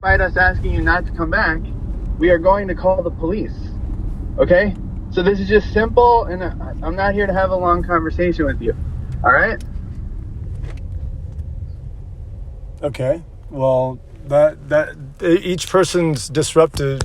despite us asking you not to come back, we are going to call the police. Okay? So this is just simple, and I'm not here to have a long conversation with you. All right? Okay. Well, that each person's disrupting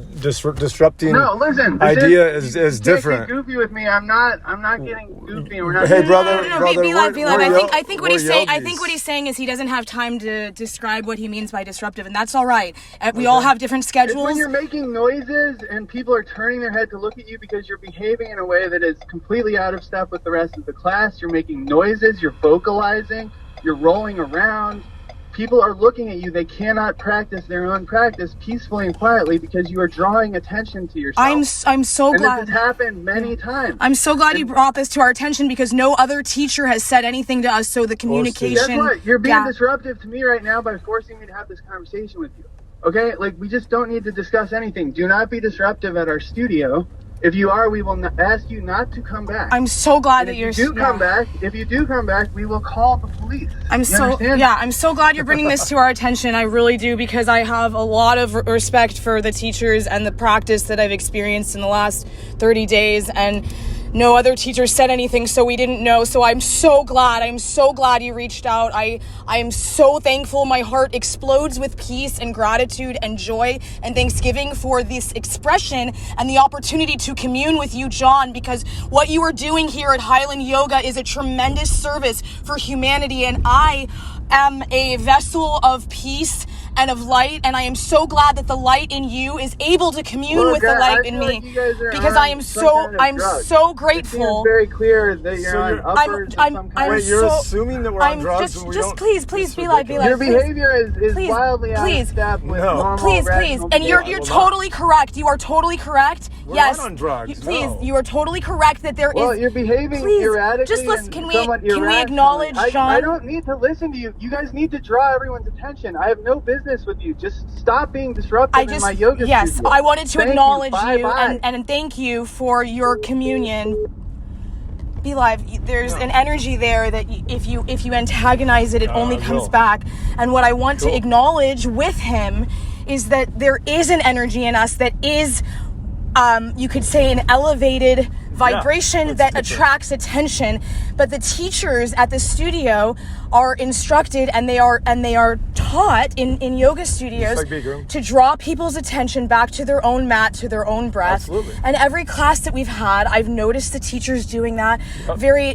No, listen. idea is different. Get goofy with me. I'm not getting goofy. We're not. Hey, brother. Be live. I think what he's saying. I yogis. think what he's saying is he doesn't have time to describe what he means by disruptive, and that's all right. We all have different It's schedules. when you're making noises and people are turning their head to look at you because you're behaving in a way that is completely out of step with the rest of the class. You're making noises. You're vocalizing. You're rolling around. People are looking at you. They cannot practice their own practice peacefully and quietly because you are drawing attention to yourself. I'm so and glad. This has happened many times. I'm so glad you brought this to our attention because no other teacher has said anything to us. So the communication. Guess what? You're being gap. disruptive to me right now by forcing me to have this conversation with you. Okay? Like, we just don't need to discuss anything. Do not be disruptive at our studio. If you are, we will ask you not to come back. I'm so glad And that you're. if you do come back, we will call the police. I'm so glad you're bringing this to our attention. I really do, because I have a lot of respect for the teachers and the practice that I've experienced in the last 30 days, and no other teacher said anything, so we didn't know. So I'm so glad you reached out. I am so thankful. My heart explodes with peace and gratitude and joy and thanksgiving for this expression and the opportunity to commune with you, John, because what you are doing here at Highland Yoga is a tremendous service for humanity, and I am a vessel of peace and of light, and I am so glad that the light in you is able to commune with the light in me, because I'm so grateful. It's very clear that you're on uppers of some kind. Wait, you're assuming that we're on drugs? Please be like. Your behavior is wildly out of step with normal, please, rational and you're behavior. totally correct. You are totally correct. We're yes, not on drugs. please, you are totally correct that there is. Well, you're behaving erratically. Just listen. and Can we somewhat irrationally. acknowledge, John? I don't need to listen to you. You guys need to draw everyone's attention. I have no business with you. Just stop being disruptive in my yoga studio. I wanted to acknowledge you Bye. and thank you for your communion. Be live. There's an energy there that if you antagonize it, it only comes back. And what I want to acknowledge with him is that there is an energy in us that is, you could say, an elevated vibration that attracts attention. But the teachers at the studio are instructed and they are taught in yoga studios to draw people's attention back to their own mat, to their own breath. Absolutely. And every class that we've had, I've noticed the teachers doing that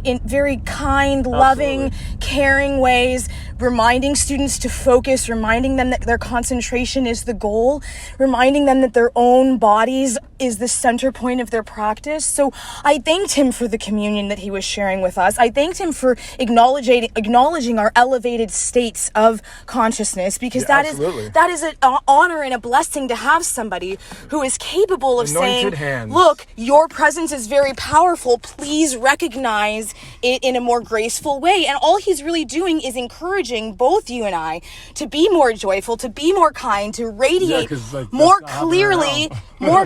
in very kind, loving, caring ways, reminding students to focus, reminding them that their concentration is the goal, reminding them that their own bodies is the center point of their practice. So I thanked him for the communion that he was sharing with us. I thanked him for acknowledging our elevated states of consciousness, because that is an honor and a blessing to have somebody who is capable of Anointed saying, hands. look, your presence is very powerful. Please recognize it in a more graceful way. And all he's really doing is encouraging both you and I to be more joyful, to be more kind, to radiate more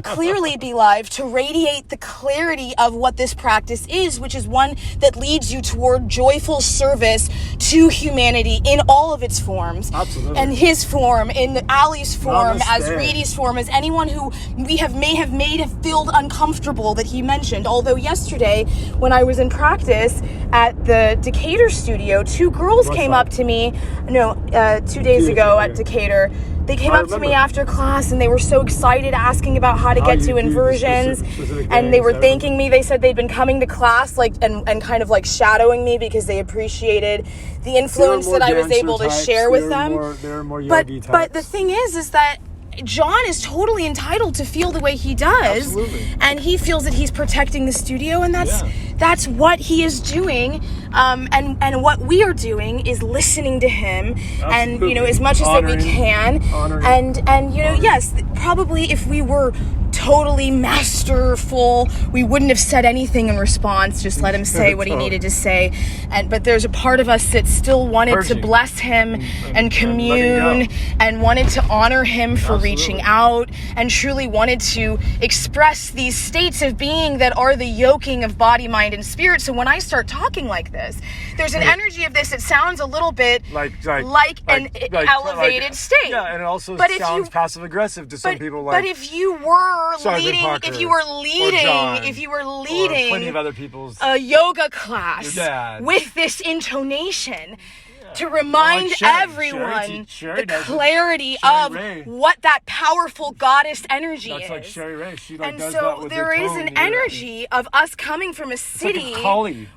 clearly, be live, to radiate the clarity of what this practice is, which is one that leads you toward joyful service to humanity in all of its forms. Absolutely. And his form, in Ali's form, Namaste. as Reedi's form, as anyone who may have made feel uncomfortable that he mentioned. Although yesterday, when I was in practice at the Decatur studio, two girls came up to me, 2 days ago at Decatur. They came up to me after class and they were so excited, asking about how to get to inversions, and they were thanking me. They said they'd been coming to class and kind of like shadowing me because they appreciated the influence that I was able to share with them. But the thing is that John is totally entitled to feel the way he does. Absolutely. And he feels that he's protecting the studio, and that's what he is doing. And what we are doing is listening to him. Absolutely. And as much as that we can. Yes, probably if we were totally masterful. We wouldn't have said anything in response, just let him say what he needed to say. But there's a part of us that still wanted to bless him and commune and wanted to honor him for reaching out and truly wanted to express these states of being that are the yoking of body, mind, and spirit. So when I start talking like this, there's an energy of this that sounds a little bit like an elevated state. Yeah, and it also sounds passive aggressive to some people. But if you were leading, or plenty of other people's a yoga class with this intonation, to remind everyone the clarity of what that powerful goddess energy is. That's like Sherry Ray. She and does so that with there is an energy of us coming from a city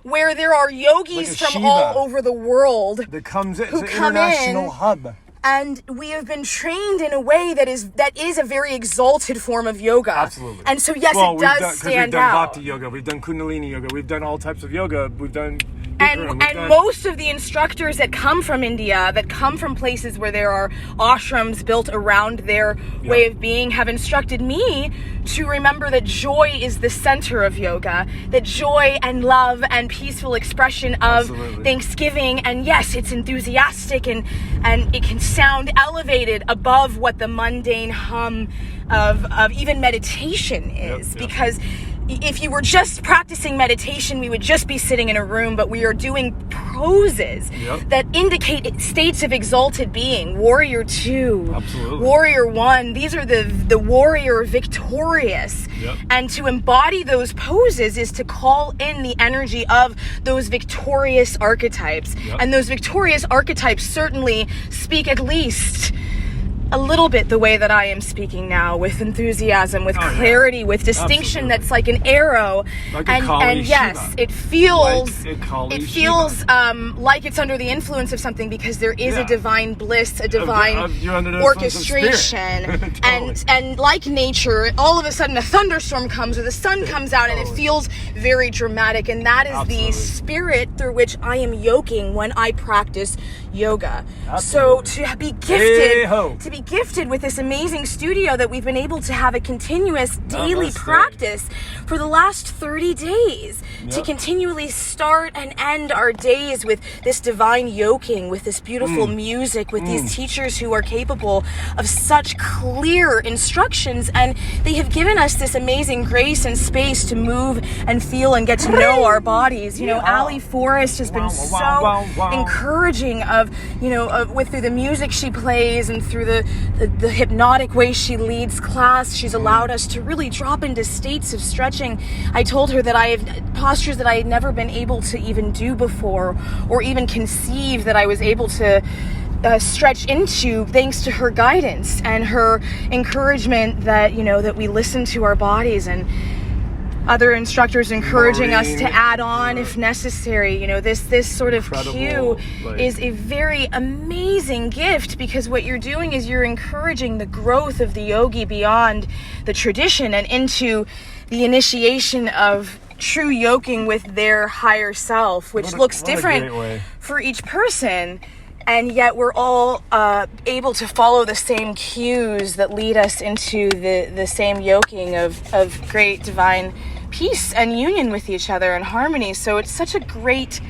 where there are yogis from all over the world that comes in. Who it's an come international in, hub. And we have been trained in a way that is a very exalted form of yoga. Absolutely. And so yes, it does stand out. We've done Bhakti yoga, we've done Kundalini yoga, we've done all types of yoga, we've done And most of the instructors that come from India, that come from places where there are ashrams built around their way of being, have instructed me to remember that joy is the center of yoga, that joy and love and peaceful expression of Thanksgiving, and yes, it's enthusiastic and it can sound elevated above what the mundane hum of even meditation is, because if you were just practicing meditation, we would just be sitting in a room, but we are doing poses that indicate states of exalted being. Warrior 2, Warrior 1, these are the warrior victorious. And to embody those poses is to call in the energy of those victorious archetypes. And those victorious archetypes certainly speak at least a little bit the way that I am speaking now, with enthusiasm, with clarity, with distinction. That's like an arrow, like and yes, Shiva. It feels Shiva. Like it's under the influence of something, because there is a divine bliss, a divine orchestration, and like nature, all of a sudden a thunderstorm comes or the sun comes out, and it feels very dramatic, and that is the spirit through which I am yoking when I practice yoga. So to be gifted with this amazing studio that we've been able to have a continuous daily practice for the last 30 days, to continually start and end our days with this divine yoking, with this beautiful music, with these teachers who are capable of such clear instructions, and they have given us this amazing grace and space to move and feel and get to know our bodies. Ali Forrest has been so encouraging of, through the music she plays and through the hypnotic way she leads class. She's allowed us to really drop into states of stretching. I told her that I have postures that I had never been able to even do before, or even conceive that I was able to stretch into, thanks to her guidance and her encouragement that, that we listen to our bodies, and other instructors encouraging us to add on if necessary. This sort of cue is a very amazing gift, because what you're doing is you're encouraging the growth of the yogi beyond the tradition and into the initiation of true yoking with their higher self, which looks different for each person. And yet we're all able to follow the same cues that lead us into the same yoking of great divine peace and union with each other and harmony. So it's such a great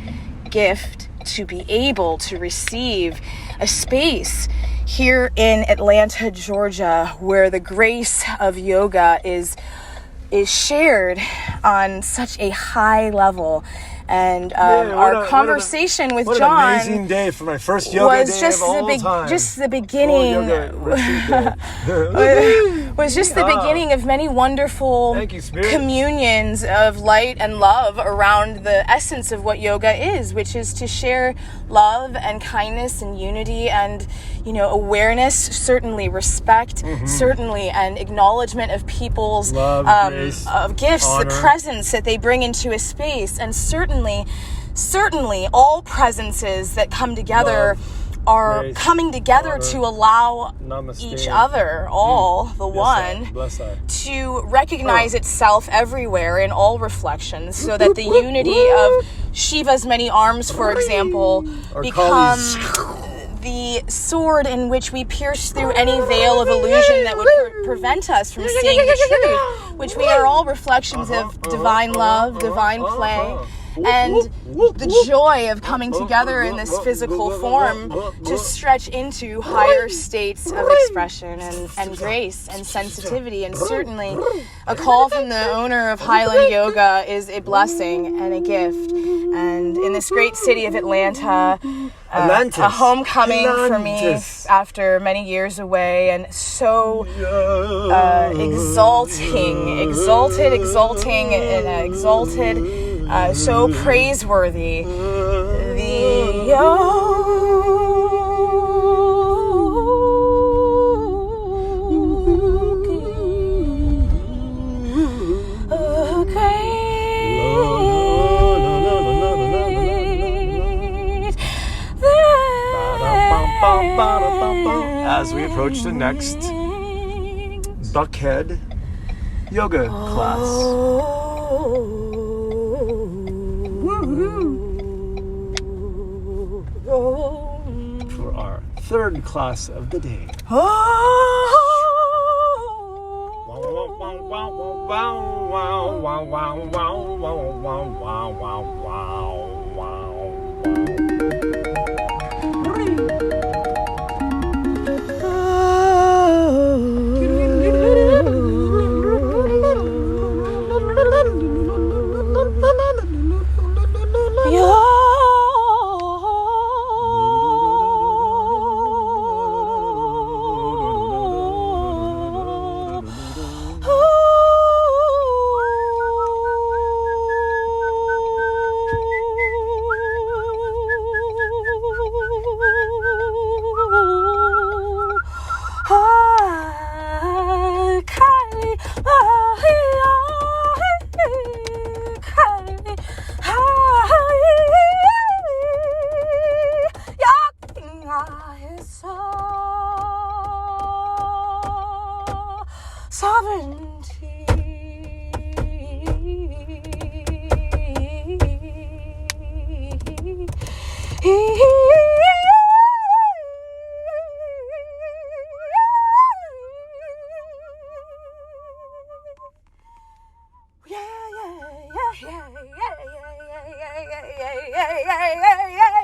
gift to be able to receive a space here in Atlanta, Georgia, where the grace of yoga is shared on such a high level. And our conversation with John, what an amazing day for my first yoga was day just of all time. Just the beginning. Was just the beginning of many wonderful communions of light and love around the essence of what yoga is, which is to share love and kindness and unity and awareness, certainly respect, certainly, and acknowledgement of people's love, grace, of gifts, honor, the presence that they bring into a space, and certainly all presences that come together are grace, coming together honor, to allow each other, to recognize itself everywhere in all reflections, so that the unity of Shiva's many arms, for example, become the sword in which we pierce through any veil of illusion that would prevent us from seeing the truth, which we are all reflections of divine love, divine play, and the joy of coming together in this physical form to stretch into higher states of expression and grace and sensitivity. And certainly a call from the owner of Highland Yoga is a blessing and a gift. And in this great city of Atlanta, a homecoming for me after many years away, and so exalted, so praiseworthy. As we approach the next Buckhead yoga class. For our third class of the day. Sovereignty. Yeah.